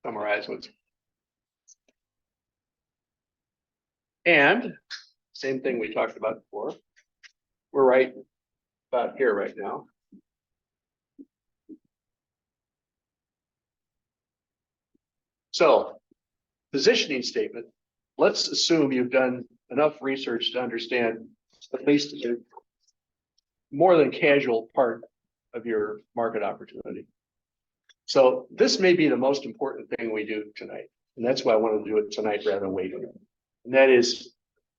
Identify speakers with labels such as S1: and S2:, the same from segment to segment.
S1: Summarize what's. And same thing we talked about before. We're right about here right now. So, positioning statement. Let's assume you've done enough research to understand at least the more than casual part of your market opportunity. So this may be the most important thing we do tonight. And that's why I wanted to do it tonight rather than waiting. And that is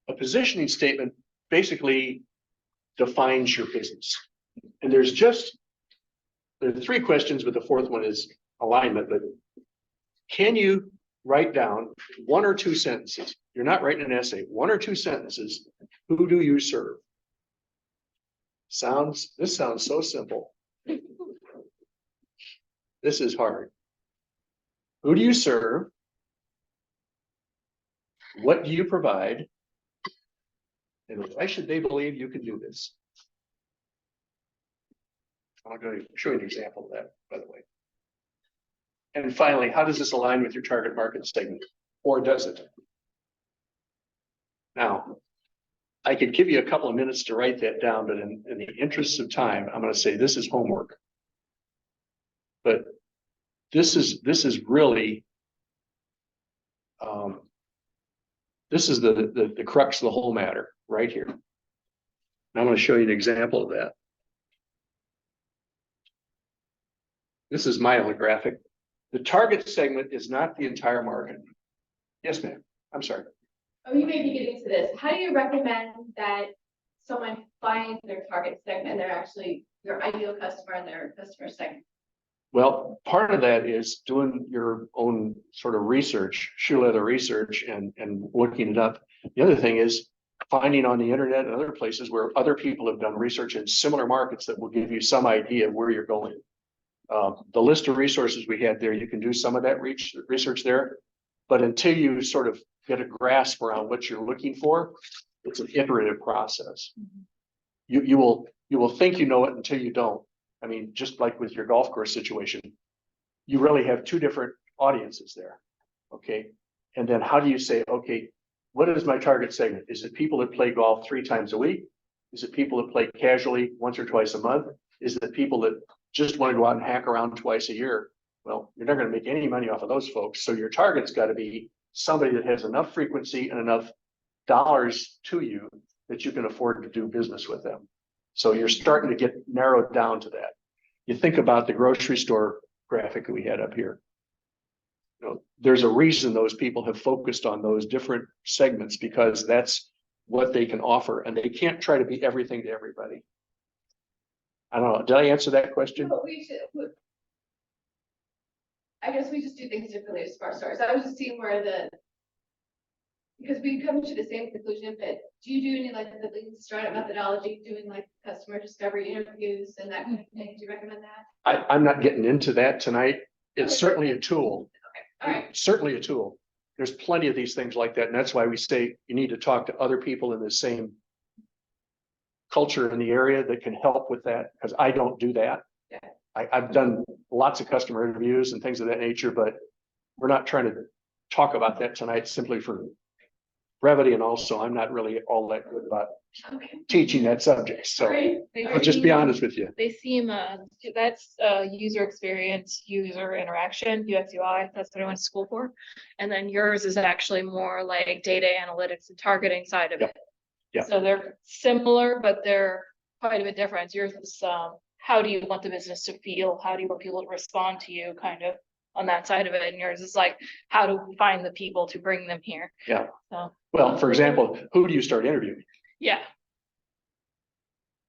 S1: a positioning statement basically defines your business. And there are 3 questions, but the 4th one is alignment. But can you write down 1 or 2 sentences? You're not writing an essay, 1 or 2 sentences. Who do you serve? This sounds so simple. This is hard. Who do you serve? What do you provide? And why should they believe you can do this? I'm going to show you an example of that, by the way. And finally, how does this align with your target market segment? Or does it? Now, I could give you a couple of minutes to write that down, but in the interest of time, I'm going to say this is homework. But this is really this is the crux of the whole matter right here. And I'm going to show you an example of that. This is my own graphic. The target segment is not the entire market. Yes, ma'am. I'm sorry.
S2: Oh, you may be getting to this. How do you recommend that someone finds their target segment, they're actually your ideal customer and their customer segment?
S1: Well, part of that is doing your own sort of research, shoe leather research, and looking it up. The other thing is finding on the internet and other places where other people have done research in similar markets that will give you some idea of where you're going. The list of resources we had there, you can do some of that research there, but until you sort of get a grasp around what you're looking for, it's an iterative process. Mm-hmm. You will think you know it until you don't. I mean, just like with your golf course situation, you really have 2 different audiences there. Okay. And then how do you say, okay, what is my target segment? Is it people that play golf 3 times a week? Is it people that play casually once or twice a month? Is it people that just want to go out and hack around twice a year? Well, you're not going to make any money off of those folks. So your target's got to be somebody that has enough frequency and enough dollars to you that you can afford to do business with them. So you're starting to get narrowed down to that. You think about the grocery store graphic that we had up here. You know, there's a reason those people have focused on those different segments, because that's what they can offer, and they can't try to be everything to everybody. I don't know. Did I answer that question?
S2: No, I guess we just do things differently as smart stars. I was just seeing where because we come to the same conclusion, but do you do any like the lean startup methodology, doing like customer discovery interviews and that kind of thing? Do you recommend that?
S1: I'm not getting into that tonight. It's certainly a tool.
S2: Okay. All right.
S1: Certainly a tool. There's plenty of these things like that. And that's why we say you need to talk to other people in the same culture in the area that can help with that, because I don't do that. Yeah. I've done lots of customer interviews and things of that nature, but we're not trying to talk about that tonight simply for brevity, and also I'm not really all that good about teaching that subject. So I'll just be honest with you.
S3: They seem that's user experience, user interaction, UX UI. That's what I went to school for. And then yours is actually more like data analytics and targeting side of it.
S1: Yeah.
S3: So they're similar, but they're quite a bit different. Yours is how do you want the business to feel? How do you want people to respond to you, kind of on that side of it? And yours is like, how do we find the people to bring them here?
S1: Yeah.
S3: So,
S1: well, for example, who do you start interviewing?
S3: Yeah.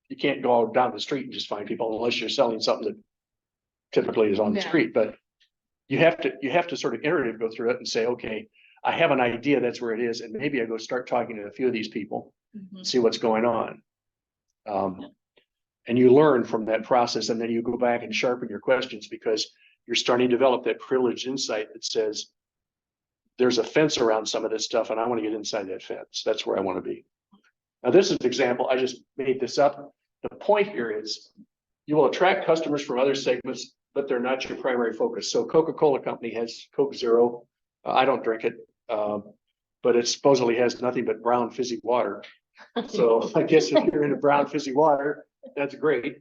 S1: You can't go down the street and just find people unless you're selling something that typically is on the street. But you have to sort of iterative go through it and say, okay, I have an idea that's where it is, and maybe I go start talking to a few of these people, see what's going on. And you learn from that process, and then you go back and sharpen your questions, because you're starting to develop that privileged insight that says there's a fence around some of this stuff, and I want to get inside that fence. That's where I want to be. Now, this is an example, I just made this up. The point here is you will attract customers from other segments, but they're not your primary focus. So Coca-Cola Company has Coke Zero. I don't drink it, but it supposedly has nothing but brown fizzy water. So I guess if you're into brown fizzy water, that's great.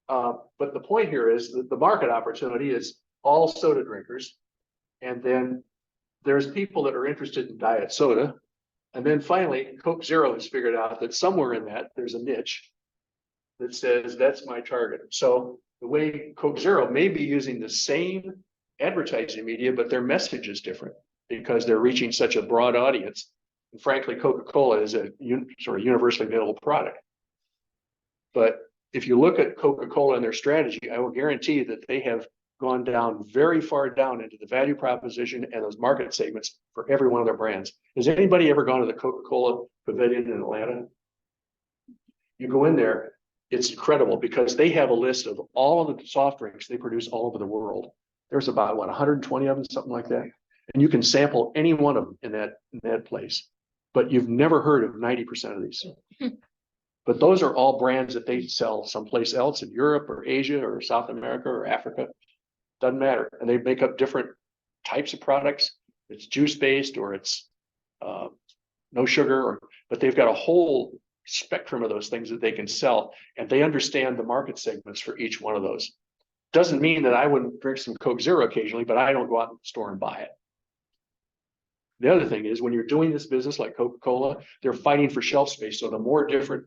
S1: But the point here is that the market opportunity is all soda drinkers. And then there's people that are interested in diet soda. And then finally, Coke Zero has figured out that somewhere in that, there's a niche that says that's my target. So the way Coke Zero may be using the same advertising media, but their message is different because they're reaching such a broad audience. And frankly, Coca-Cola is a sort of universally available product. But if you look at Coca-Cola and their strategy, I will guarantee that they have gone down very far down into the value proposition and those market segments for every one of their brands. Has anybody ever gone to the Coca-Cola Pavilion in Atlanta? You go in there, it's incredible because they have a list of all of the soft drinks they produce all over the world. There's about, what, 120 of them, something like that. And you can sample any one of them in that place. But you've never heard of 90% of these. But those are all brands that they sell someplace else in Europe or Asia or South America or Africa. Doesn't matter. And they make up different types of products. It's juice-based or it's no sugar, but they've got a whole spectrum of those things that they can sell. And they understand the market segments for each one of those. Doesn't mean that I wouldn't drink some Coke Zero occasionally, but I don't go out in the store and buy it. The other thing is when you're doing this business like Coca-Cola, they're fighting for shelf space. So the more different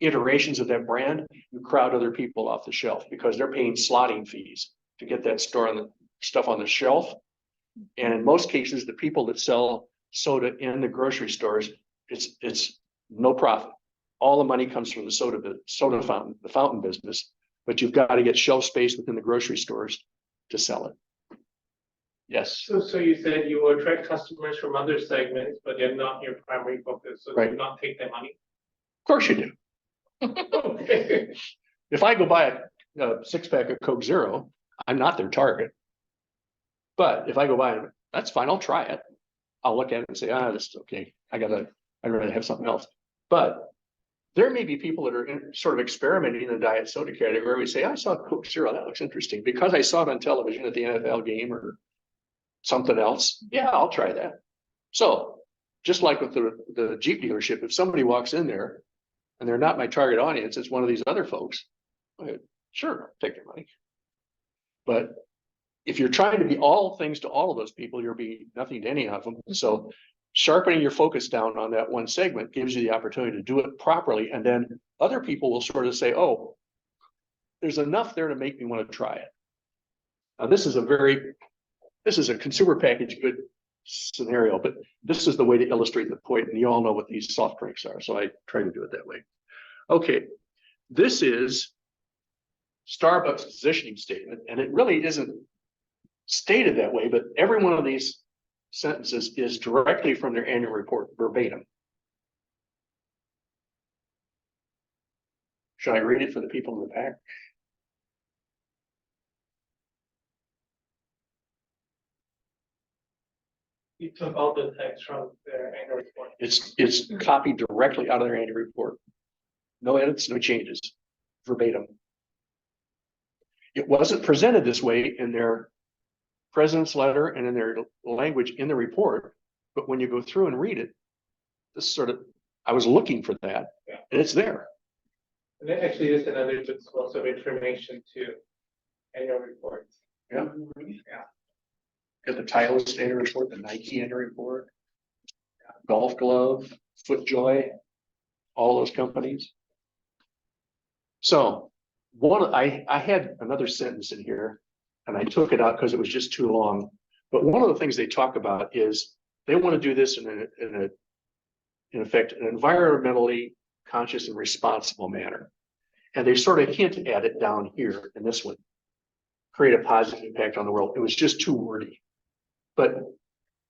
S1: iterations of that brand, you crowd other people off the shelf because they're paying slotting fees to get that stuff on the shelf. And in most cases, the people that sell soda in the grocery stores, it's no profit. All the money comes from the soda fountain, the fountain business, but you've got to get shelf space within the grocery stores to sell it. Yes.
S4: So you said you will attract customers from other segments, but they're not your primary focus. So
S1: Right.
S4: do not take their money.
S1: Of course you do.
S4: Okay.
S1: If I go buy a 6-pack of Coke Zero, I'm not their target. But if I go buy it, that's fine. I'll try it. I'll look at it and say, this is okay. I'd rather have something else. But there may be people that are sort of experimenting in the diet soda category. We say, I saw Coke Zero. That looks interesting because I saw it on television at the NFL game or something else. Yeah, I'll try that. So just like with the Jeep dealership, if somebody walks in there and they're not my target audience, it's one of these other folks. Sure, I'll take their money. But if you're trying to be all things to all of those people, you'll be nothing to any of them. So sharpening your focus down on that one segment gives you the opportunity to do it properly. And then other people will sort of say, oh, there's enough there to make me want to try it. Now, this is a consumer packaged good scenario, but this is the way to illustrate the point. And you all know what these soft drinks are. So I try to do it that way. Okay. This is Starbucks positioning statement, and it really isn't stated that way, but every one of these sentences is directly from their annual report verbatim. Should I read it for the people in the back?
S4: You took all the text from their annual report.
S1: It's copied directly out of their annual report. No edits, no changes, verbatim. It wasn't presented this way in their president's letter and in their language in the report, but when you go through and read it, this sort of, I was looking for that, and it's there.
S4: And it actually is another good source of information to annual reports.
S1: Yeah. Got the Titleist annual report, the Nike annual report, Golf Glove, FootJoy, all those companies. So I had another sentence in here and I took it out because it was just too long. But one of the things they talk about is they want to do this in effect, an environmentally conscious and responsible manner. And they sort of hint at it down here in this one, create a positive impact on the world. It was just too wordy. But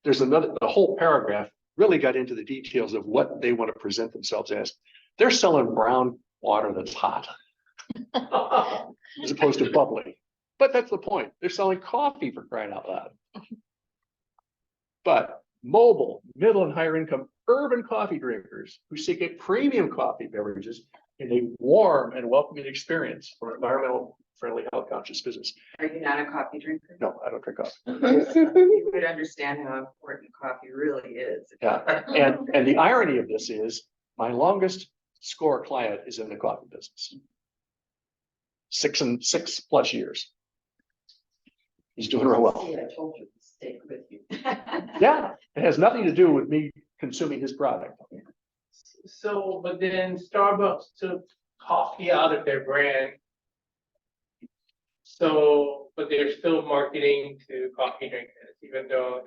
S1: there's the whole paragraph really got into the details of what they want to present themselves as. They're selling brown water that's hot as opposed to bubbly. But that's the point. They're selling coffee, for crying out loud. But mobile, middle and higher income urban coffee drinkers who seek a premium coffee beverages in a warm and welcoming experience for environmental friendly, health conscious business.
S5: Are you not a coffee drinker?
S1: No, I don't drink coffee.
S5: You would understand how important coffee really is.
S1: Yeah, and the irony of this is my longest SCORE client is in the coffee business. 6+ years. He's doing real well.
S5: See, I told you to stay with you.
S1: Yeah, it has nothing to do with me consuming his product.
S4: So, but then Starbucks took coffee out of their brand. So, but they're still marketing to coffee drinkers, even though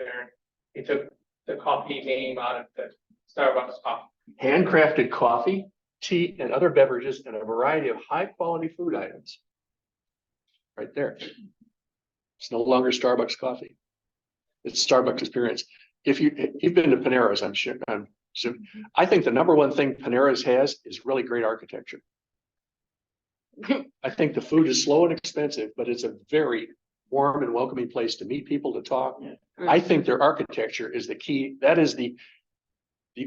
S4: they took the coffee name out of the Starbucks coffee.
S1: Handcrafted coffee, tea, and other beverages, and a variety of high quality food items. Right there. It's no longer Starbucks coffee. It's Starbucks experience. If you've been to Panera's, I'm sure. I think the number one thing Panera's has is really great architecture. I think the food is slow and expensive, but it's a very warm and welcoming place to meet people, to talk. I think their architecture is the key. That is the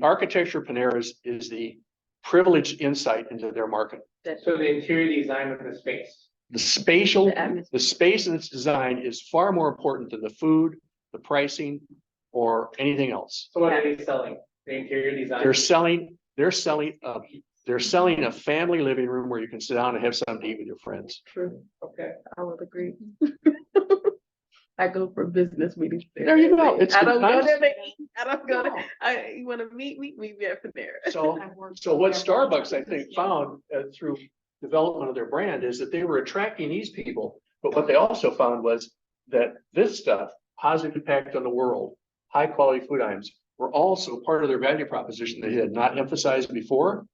S1: architecture of Panera's is the privileged insight into their market.
S4: So the interior design of the space.
S1: The space and its design is far more important than the food, the pricing, or anything else.
S4: So what are they selling? The interior design?
S1: They're selling a family living room where you can sit down and have something to eat with your friends.
S5: True,
S4: Okay.
S5: I would agree. I go for business meetings
S1: There you go. It's
S5: I don't go
S1: nice.
S5: there to eat. I don't go there. You wanna meet me at Panera.
S1: So what Starbucks, I think, found through development of their brand is that they were attracting these people, but what they also found was that this stuff, positive impact on the world, high quality food items, were also part of their value proposition they had not emphasized before.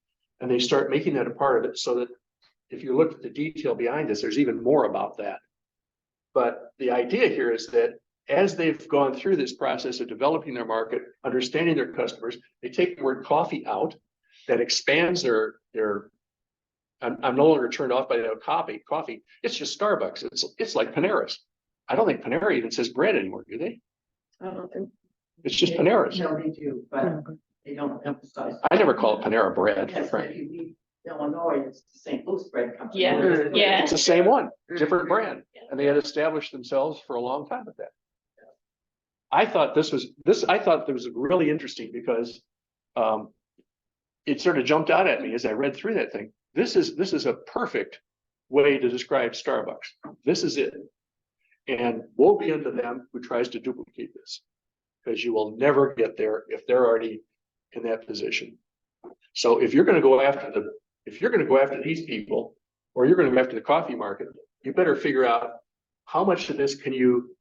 S1: And they start making that a part of it, so that if you look at the detail behind this, there's even more about that. But the idea here is that as they've gone through this process of developing their market, understanding their customers, they take the word coffee out. That expands their I'm no longer turned off by the coffee. It's just Starbucks. It's like Panera's. I don't think Panera even says bread anymore, do they?
S5: I don't think.
S1: It's just Panera's.
S6: No, they do, but they don't emphasize.
S1: I never call it Panera bread,
S6: Yes,
S1: frankly.
S6: if you leave Illinois, it's the St. Louis bread company.
S3: Yeah, yeah.
S1: It's the same one, different brand, and they had established themselves for a long time with that. I thought I thought that was really interesting because it sort of jumped out at me as I read through that thing. This is a perfect way to describe Starbucks. This is it. And woe be unto them who tries to duplicate this, because you will never get there if they're already in that position. So if you're going to go after these people, or you're going to go after the coffee market, you better figure out how much of this can you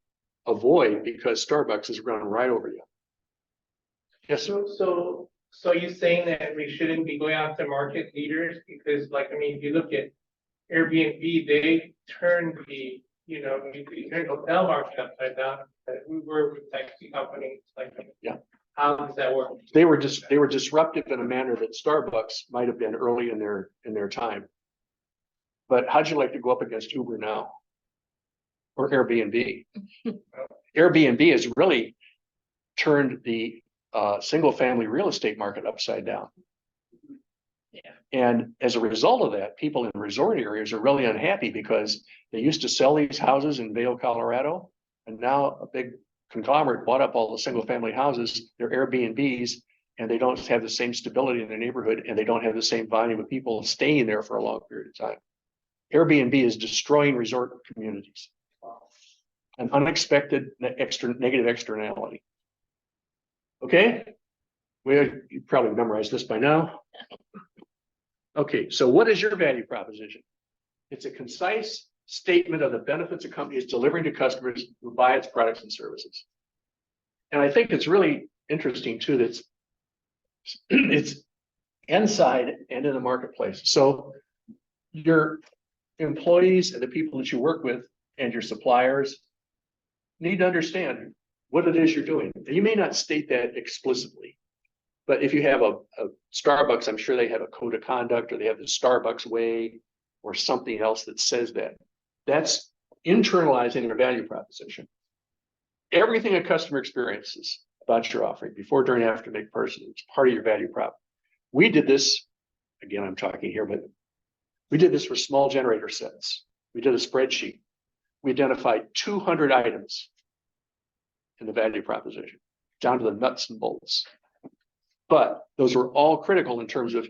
S1: avoid, because Starbucks is running right over you. Yes, sir.
S4: So you're saying that we shouldn't be going after market leaders because, like, I mean, if you look at Airbnb, they turned the, you turned hotel market upside down. We were with taxi companies, like,
S1: Yeah.
S4: How does that work?
S1: They were disruptive in a manner that Starbucks might have been early in their time. But how'd you like to go up against Uber now? Or Airbnb? Airbnb has really turned the single family real estate market upside down.
S3: Yeah.
S1: And as a result of that, people in resort areas are really unhappy because they used to sell these houses in Vail, Colorado, and now a big conglomerate bought up all the single family houses. They're Airbnbs, and they don't have the same stability in the neighborhood, and they don't have the same volume of people staying there for a long period of time. Airbnb is destroying resort communities. An unexpected negative externality. Okay, you probably memorized this by now. Okay, so what is your value proposition? It's a concise statement of the benefits a company is delivering to customers who buy its products and services. And I think it's really interesting too that it's inside and in the marketplace. So your employees and the people that you work with and your suppliers need to understand what it is you're doing. You may not state that explicitly, but if you have a Starbucks, I'm sure they have a code of conduct, or they have the Starbucks way or something else that says that. That's internalizing their value proposition. Everything a customer experiences about your offering before, during, after, make personal. It's part of your value prop. We did this, again, I'm talking here, but we did this for small generator sets. We did a spreadsheet. We identified 200 items in the value proposition, down to the nuts and bolts. But those were all critical in terms of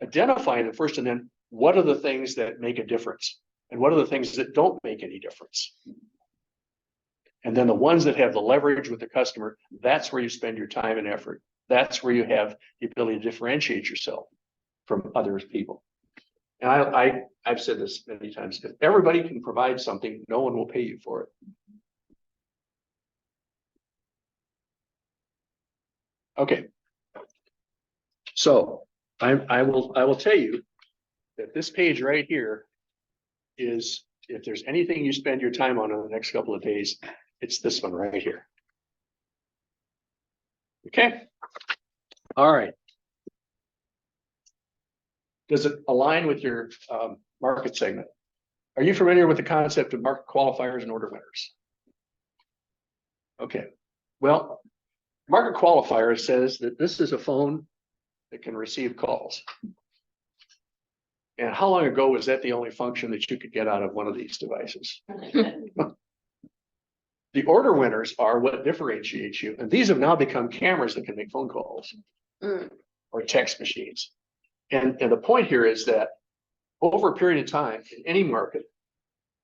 S1: identifying it first, and then what are the things that make a difference? And what are the things that don't make any difference? And then the ones that have the leverage with the customer, that's where you spend your time and effort. That's where you have the ability to differentiate yourself from other people. And I've said this many times, if everybody can provide something, no one will pay you for it. Okay. So I will tell you that this page right here is, if there's anything you spend your time on in the next couple of days, it's this one right here. Okay. All right. Does it align with your market segment? Are you familiar with the concept of market qualifiers and order winners? Okay. Well, market qualifier says that this is a phone that can receive calls. And how long ago was that the only function that you could get out of one of these devices? The order winners are what differentiates you. And these have now become cameras that can make phone calls or text machines. And the point here is that over a period of time in any market,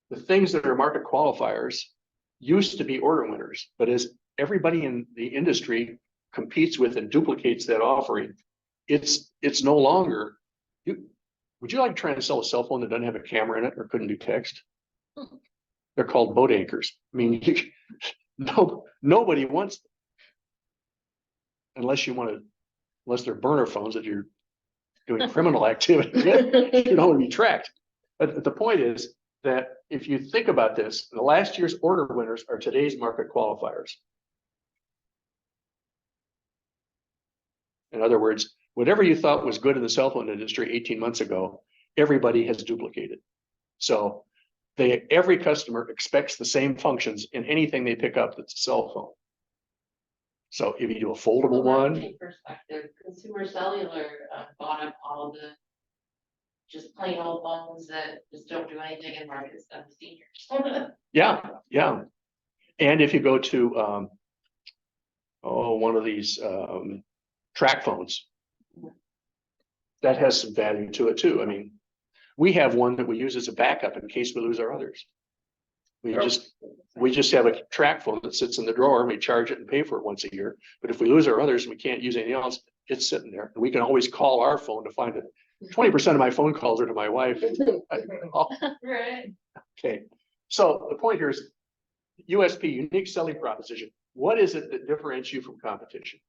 S1: the things that are market qualifiers used to be order winners. But as everybody in the industry competes with and duplicates that offering, it's no longer. Would you like to try and sell a cell phone that doesn't have a camera in it or couldn't do text? They're called boat anchors. I mean, nobody wants them. Unless they're burner phones that you're doing criminal activity with, you don't want to be tracked. But the point is that if you think about this, the last year's order winners are today's market qualifiers. In other words, whatever you thought was good in the cell phone industry 18 months ago, everybody has duplicated. So every customer expects the same functions in anything they pick up that's a cell phone. So if you do a foldable one.
S7: Perspective, consumer cellular bought up all the just plain old phones that just don't do anything in markets of seniors.
S1: Yeah. And if you go to one of these track phones, that has some value to it too. I mean, we have one that we use as a backup in case we lose our others. We just have a track phone that sits in the drawer and we charge it and pay for it once a year. But if we lose our others and we can't use anything else, it's sitting there. And we can always call our phone to find it. 20% of my phone calls are to my wife.
S2: Right.
S1: Okay. So the point here is USP, unique selling proposition. What is it that differentiates you from competition?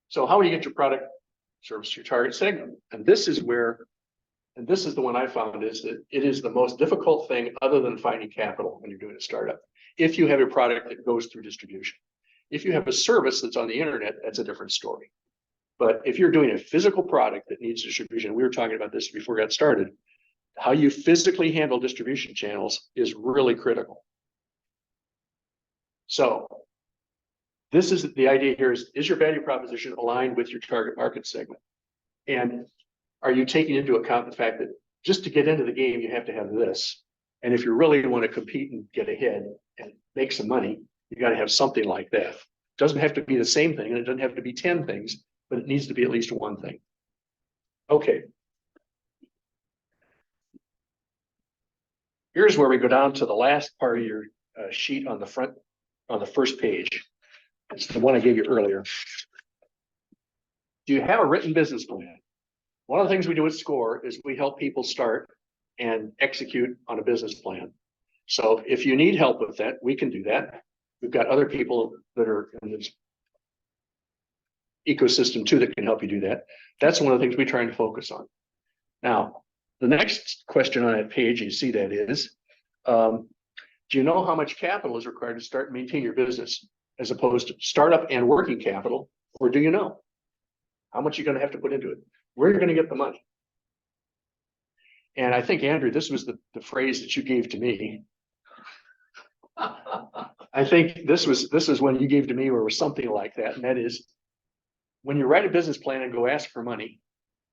S1: So how do you get your product service to your target segment? And this is the one I found, is that it is the most difficult thing other than finding capital when you're doing a startup. If you have a product that goes through distribution, if you have a service that's on the internet, that's a different story. But if you're doing a physical product that needs distribution, we were talking about this before we got started, how you physically handle distribution channels is really critical. So this is the idea here is your value proposition aligned with your target market segment? And are you taking into account the fact that just to get into the game, you have to have this? And if you really want to compete and get ahead and make some money, you got to have something like that. It doesn't have to be the same thing, and it doesn't have to be 10 things, but it needs to be at least one thing. Okay. Here's where we go down to the last part of your sheet on the front, on the first page. It's the one I gave you earlier. Do you have a written business plan? One of the things we do at SCORE is we help people start and execute on a business plan. So if you need help with that, we can do that. We've got other people that are in this ecosystem too that can help you do that. That's one of the things we try and focus on. Now, the next question on that page, you see that is, do you know how much capital is required to start and maintain your business as opposed to startup and working capital? Or do you know how much you're going to have to put into it? Where you're going to get the money? And I think, Andrew, this was the phrase that you gave to me. I think this is one you gave to me where it was something like that, and that is when you write a business plan and go ask for money,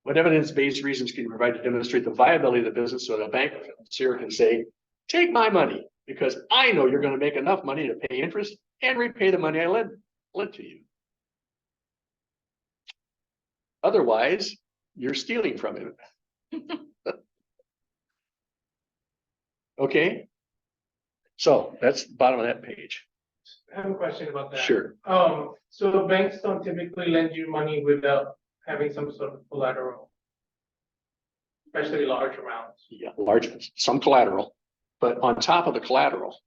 S1: what evidence-based reasons can you provide to demonstrate the viability of the business so that a bank or financier can say, take my money because I know you're going to make enough money to pay interest and repay the money I lent to you. Otherwise, you're stealing from him. Okay. So that's the bottom of that page.
S4: I have a question about that.
S1: Sure.
S4: So banks don't typically lend you money without having some sort of collateral. Especially large amounts.
S1: Yeah, large, some collateral, but on top of the collateral,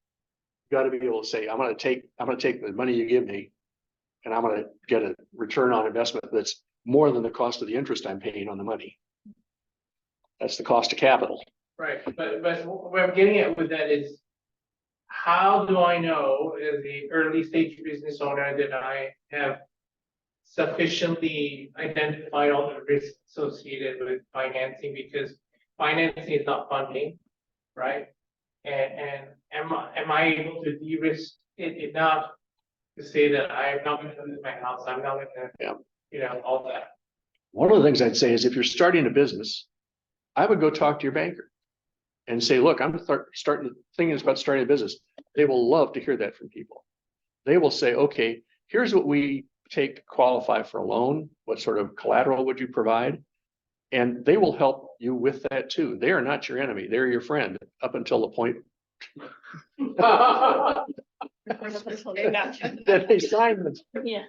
S1: you got to be able to say, I'm going to take the money you give me, and I'm going to get a return on investment that's more than the cost of the interest I'm paying on the money. That's the cost of capital.
S4: Right, but where I'm getting at with that is, how do I know as the early stage business owner that I have sufficiently identified all the risks associated with financing, because financing is not funding, right? And am I able to de-risk it enough to say that I'm not going to lose my house, I'm not going to, you know, all that.
S1: One of the things I'd say is if you're starting a business, I would go talk to your banker and say, look, I'm thinking about starting a business. They will love to hear that from people. They will say, okay, here's what we take to qualify for a loan. What sort of collateral would you provide? And they will help you with that too. They are not your enemy. They're your friend up until the point that they sign them.
S3: Yeah.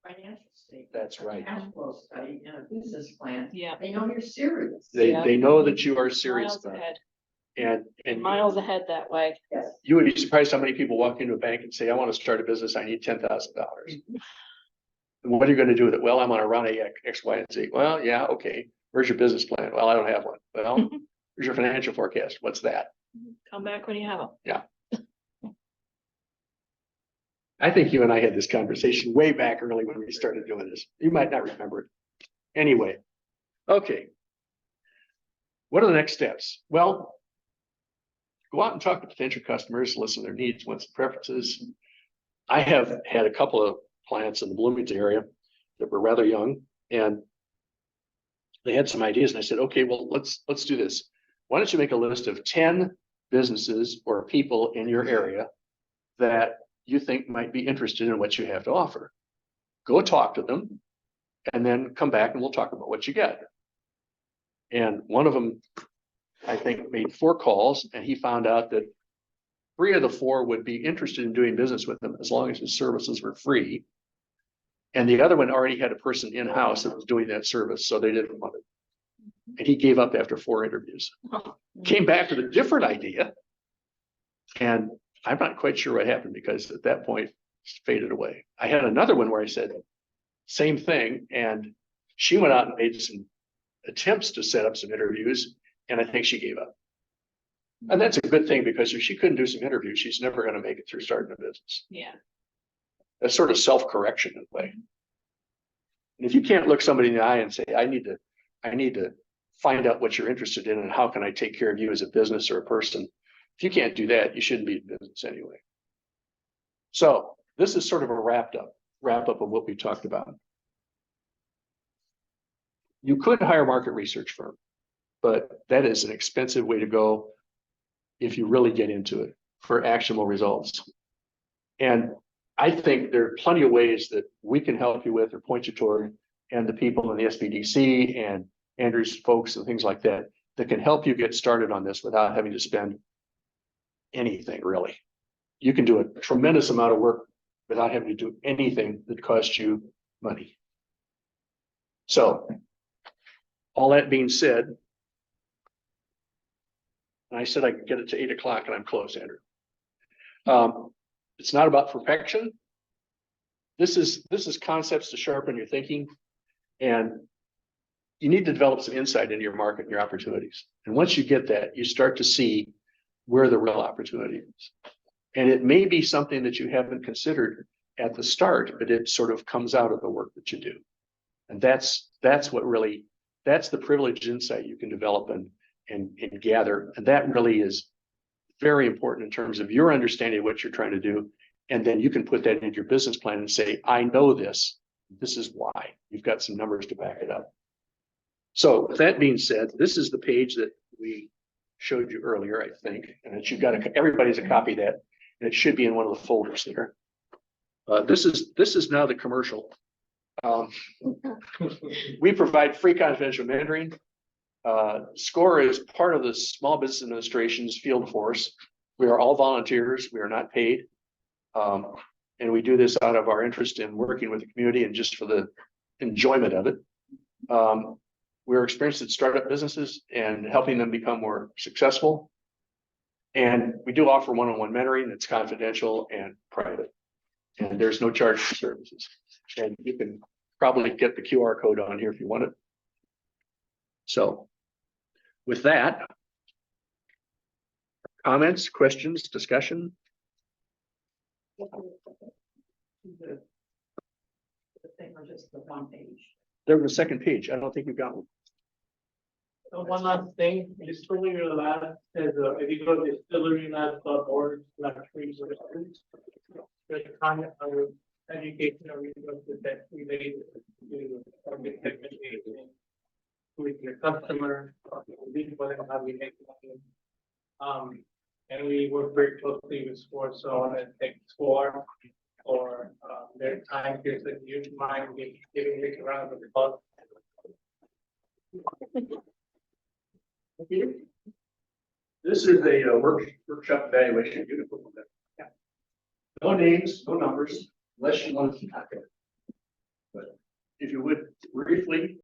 S6: Financial statement.
S1: That's right.
S6: Cash flow study and a business plan.
S3: Yeah.
S6: They know you're serious.
S1: They know that you are serious
S3: Miles
S1: about it.
S3: ahead,
S1: And
S3: miles ahead that way.
S6: Yes.
S1: you would be surprised how many people walk into a bank and say, I want to start a business. I need $10,000. What are you going to do with it? Well, I'm on a run X, Y, and Z. Well, yeah, okay. Where's your business plan? Well, I don't have one. Well, here's your financial forecast. What's that?
S3: Come back when you have them.
S1: I think you and I had this conversation way back early when we started doing this. You might not remember it. Anyway, okay. What are the next steps? Well, go out and talk to potential customers, listen to their needs, wants, and preferences. I have had a couple of clients in the Bloomington area that were rather young, and they had some ideas. And I said, okay, well, let's do this. Why don't you make a list of 10 businesses or people in your area that you think might be interested in what you have to offer? Go talk to them, and then come back and we'll talk about what you get. And one of them, I think, made 4 calls, and he found out that 3 of the 4 would be interested in doing business with him as long as his services were free. And the other one already had a person in-house that was doing that service, so they didn't want it. And he gave up after 4 interviews. Came back with a different idea. And I'm not quite sure what happened, because at that point, it faded away. I had another one where I said, same thing. And she went out and made some attempts to set up some interviews, and I think she gave up. And that's a good thing, because if she couldn't do some interviews, she's never going to make it through starting a business.
S3: Yeah.
S1: That's sort of self-correction in a way. And if you can't look somebody in the eye and say, I need to find out what you're interested in and how can I take care of you as a business or a person, if you can't do that, you shouldn't be in business anyway. So this is sort of a wrap up of what we talked about. You could hire a market research firm, but that is an expensive way to go if you really get into it for actionable results. And I think there are plenty of ways that we can help you with or point you toward, and the people in the SBDC and Andrew's folks and things like that, that can help you get started on this without having to spend anything really. You can do a tremendous amount of work without having to do anything that costs you money. So all that being said, and I said I could get it to 8 o'clock and I'm close, Andrew. It's not about perfection. This is concepts to sharpen your thinking, and you need to develop some insight into your market and your opportunities. And once you get that, you start to see where the real opportunity is. And it may be something that you haven't considered at the start, but it sort of comes out of the work that you do. And that's the privileged insight you can develop and gather. And that really is very important in terms of your understanding of what you're trying to do. And then you can put that into your business plan and say, I know this. This is why. You've got some numbers to back it up. So with that being said, this is the page that we showed you earlier, I think, and that you've got everybody's a copy of that, and it should be in one of the folders there. This is now the commercial. We provide free confidential mentoring. SCORE is part of the Small Business Administration's field force. We are all volunteers. We are not paid. And we do this out of our interest in working with the community and just for the enjoyment of it. We're experienced at startup businesses and helping them become more successful. And we do offer one-on-one mentoring that's confidential and private. And there's no charge for services. And you can probably get the QR code on here if you want it. So with that, comments, questions, discussion?
S6: The thing was just the one page.
S1: There was a second page. I don't think you got one.
S4: One last thing, distillery lab says, if you go to distillery.org/free services, there's a kind of educational resources that relate to public segmentation with your customer, how we make money. And we work very closely with SCORE, so I want to thank SCORE for their time here, so you mind giving me a round of applause.
S1: This is a workshop evaluation. You can put that. Yeah. No names, no numbers, unless you want to keep it. But if you would briefly